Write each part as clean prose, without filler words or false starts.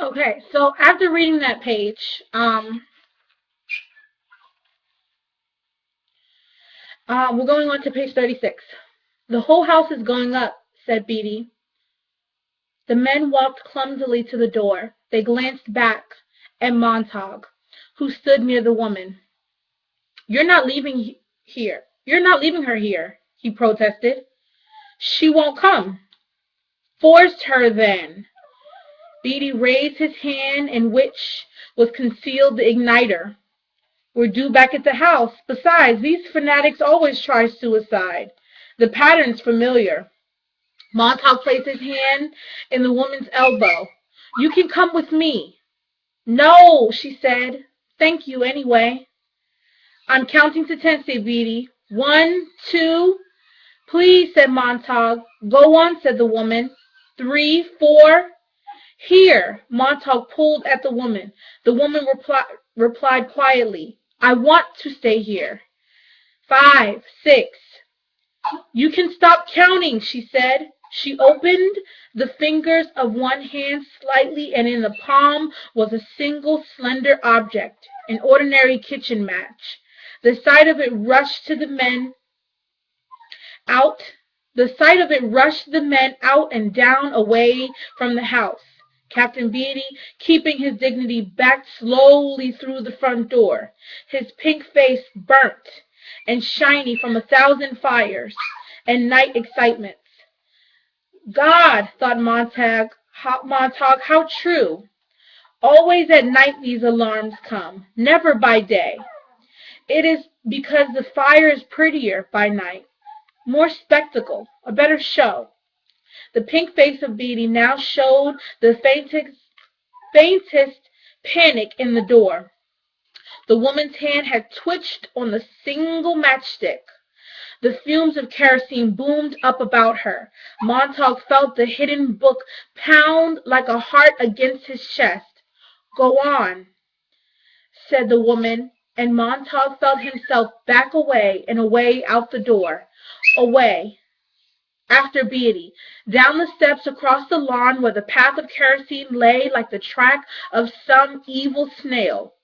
Okay, so after reading that page, we're going on to page 36. The whole house is going up, said Beatty. The men walked clumsily to the door. They glanced back at Montague, who stood near the woman. You're not leaving here. You're not leaving her here, he protested. She won't come. Force her then. Beatty raised his hand in which was concealed the igniter. We're due back at the house. Besides, these fanatics always try suicide. The pattern's familiar. Montauk placed his hand in the woman's elbow. You can come with me. No, she said. Thank you anyway. I'm counting to 10, said Beatty. 1, 2. Please, said Montauk. Go on, said the woman. 3, 4. Here. Montauk pulled at the woman. The woman replied quietly. I want to stay here. 5, 6. You can stop counting, she said. She opened the fingers of one hand slightly, and in the palm was a single slender object, an ordinary kitchen match. The sight of it rushed the men out. The sight of it rushed the men out and down away from the house. Captain Beatty, keeping his dignity, backed slowly through the front door, his pink face burnt and shiny from 1,000 fires and night excitements. God, thought Montague, how true. Always at night these alarms come, never by day. It is because the fire is prettier by night, more spectacle, a better show. The pink face of Beatty now showed the faintest panic in the door. The woman's hand had twitched on the single matchstick. The fumes of kerosene boomed up about her. Montauk felt the hidden book pound like a heart against his chest. Go on, said the woman, and Montauk felt himself back away and away out the door, away after Beatty, down the steps across the lawn where the path of kerosene lay like the track of some evil snail.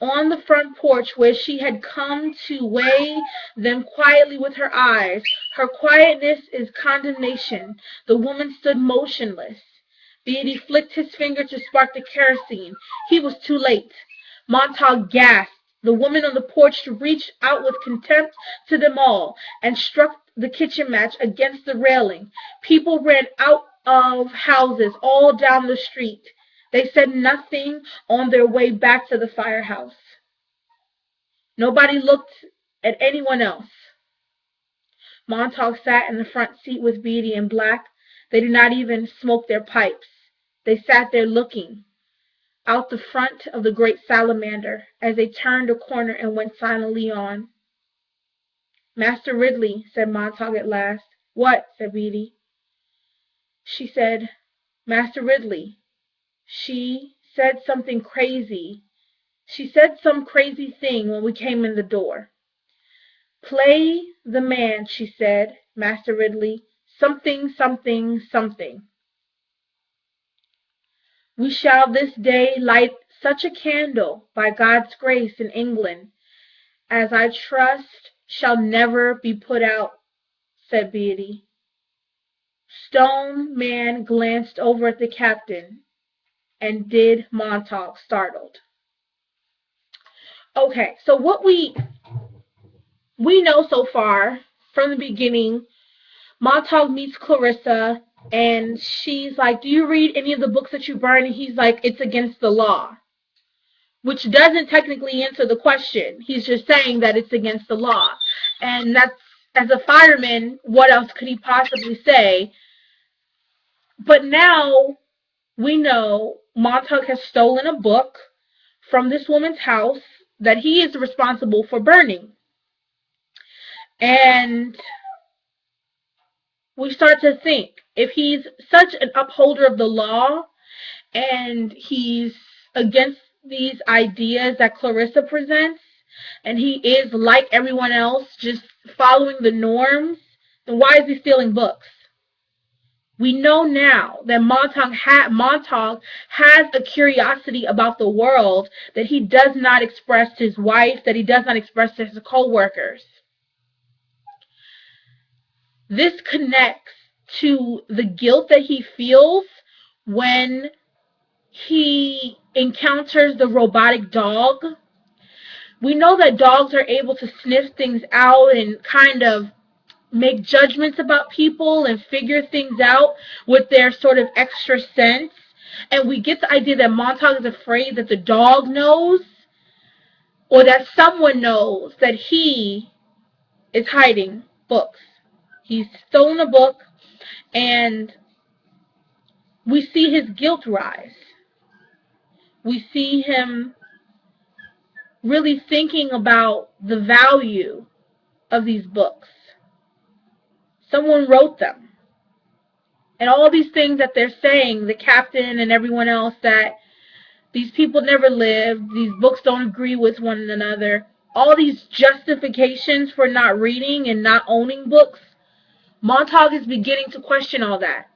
On the front porch where she had come to weigh them quietly with her eyes. Her quietness is condemnation. The woman stood motionless. Beatty flicked his finger to spark the kerosene. He was too late. Montauk gasped. The woman on the porch reached out with contempt to them all and struck the kitchen match against the railing. People ran out of houses all down the street. They said nothing on their way back to the firehouse. Nobody looked at anyone else. Montauk sat in the front seat with Beatty and Black. They did not even smoke their pipes. They sat there looking out the front of the great salamander as they turned a corner and went silently on. Master Ridley, said Montauk at last. What? Said Beatty. She said, Master Ridley. She said something crazy. She said some crazy thing when we came in the door. Play the man, she said, Master Ridley. Something, something, something. We shall this day light such a candle, by God's grace, in England, as I trust shall never be put out, said Beatty. Stone Man glanced over at the captain, and did Montauk, startled. Okay, so what we know so far from the beginning, Montauk meets Clarissa, and she's like, do you read any of the books that you burn? And he's like, it's against the law, which doesn't technically answer the question. He's just saying that it's against the law. And that's, as a fireman, what else could he possibly say? But now we know Montauk has stolen a book from this woman's house that he is responsible for burning. And we start to think, if he's such an upholder of the law and he's against these ideas that Clarissa presents, and he is like everyone else, just following the norms, then why is he stealing books? We know now that Montauk has a curiosity about the world that he does not express to his wife, that he does not express to his co-workers. This connects to the guilt that he feels when he encounters the robotic dog. We know that dogs are able to sniff things out and kind of make judgments about people and figure things out with their sort of extra sense. And we get the idea that Montauk is afraid that the dog knows, or that someone knows that he is hiding books. He's stolen a book, and we see his guilt rise. We see him really thinking about the value of these books. Someone wrote them. And all these things that they're saying, the captain and everyone else, that these people never lived, these books don't agree with one another, all these justifications for not reading and not owning books, Montauk is beginning to question all that.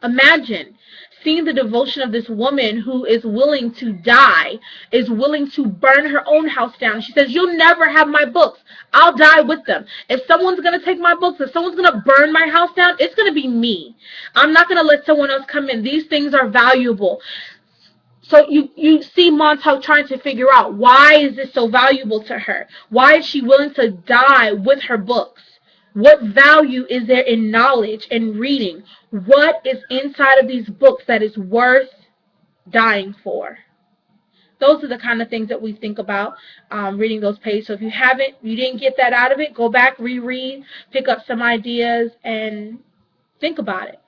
Imagine seeing the devotion of this woman who is willing to die, is willing to burn her own house down. She says, you'll never have my books. I'll die with them. If someone's going to take my books, if someone's going to burn my house down, it's going to be me. I'm not going to let someone else come in. These things are valuable. So you see Montauk trying to figure out, why is this so valuable to her? Why is she willing to die with her books? What value is there in knowledge and reading? What is inside of these books that is worth dying for? Those are the kind of things that we think about reading those pages. So if you didn't get that out of it, go back, reread, pick up some ideas, and think about it.